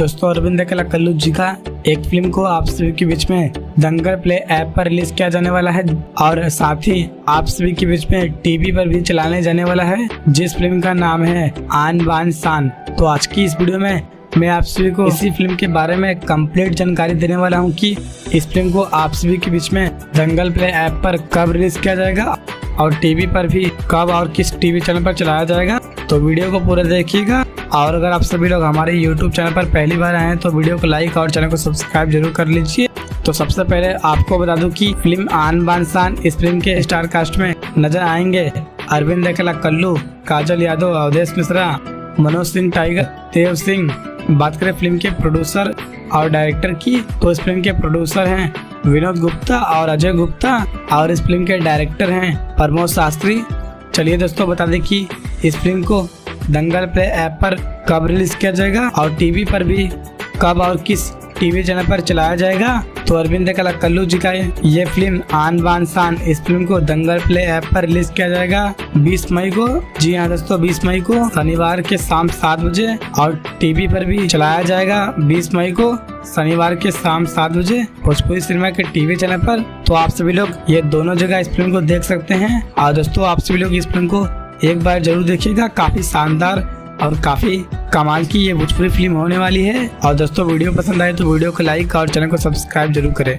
दोस्तों अरविंद अकेला कल्लू जी का एक फिल्म को आप सभी के बीच में दंगल प्ले ऐप पर रिलीज किया जाने वाला है और साथ ही आप सभी के बीच में टीवी पर भी चलाने जाने वाला है, जिस फिल्म का नाम है आन बान शान। तो आज की इस वीडियो में मैं आप सभी को इसी फिल्म के बारे में कंप्लीट जानकारी देने वाला हूं कि इस फिल्म को आप सभी के बीच में दंगल प्ले ऐप पर कब रिलीज किया जाएगा और टीवी पर भी कब और किस टीवी चैनल पर चलाया जाएगा। तो वीडियो को पूरा देखिएगा और अगर आप सभी लोग हमारे YouTube चैनल पर पहली बार आए हैं तो वीडियो को लाइक और चैनल को सब्सक्राइब जरूर कर लीजिए। तो सबसे पहले आपको बता दूं कि फिल्म आन बान शान इस फिल्म के स्टार कास्ट में नजर आएंगे अरविंद अकेला कल्लू, काजल यादव, अवधेश मिश्रा, मनोज सिंह टाइगर, देव सिंह। बात करें फिल्म के प्रोड्यूसर और डायरेक्टर की तो इस फिल्म के प्रोड्यूसर हैं विनोद गुप्ता और अजय गुप्ता और इस फिल्म के डायरेक्टर हैं प्रमोद शास्त्री। चलिए दोस्तों बता दें कि इस फिल्म को दंगल प्ले ऐप पर कब रिलीज किया जाएगा और टीवी पर भी कब और किस टीवी चैनल पर चलाया जाएगा। तो अरविंद अकेला कल्लू जी का ये फिल्म आन बान शान इस फिल्म को दंगल प्ले ऐप पर रिलीज किया जाएगा 20 मई को। जी हाँ दोस्तों, 20 मई को शनिवार के शाम 7 बजे और टीवी पर भी चलाया जाएगा 20 मई को शनिवार के शाम 7 बजे भोजपुरी सिनेमा के टीवी चैनल पर। तो आप सभी लोग ये दोनों जगह इस फिल्म को देख सकते हैं और दोस्तों आप सभी लोग इस फिल्म को एक बार जरूर देखिएगा। काफी शानदार और काफी कमाल की ये भोजपुरी फिल्म होने वाली है। और दोस्तों वीडियो पसंद आए तो वीडियो को लाइक और चैनल को सब्सक्राइब जरूर करें।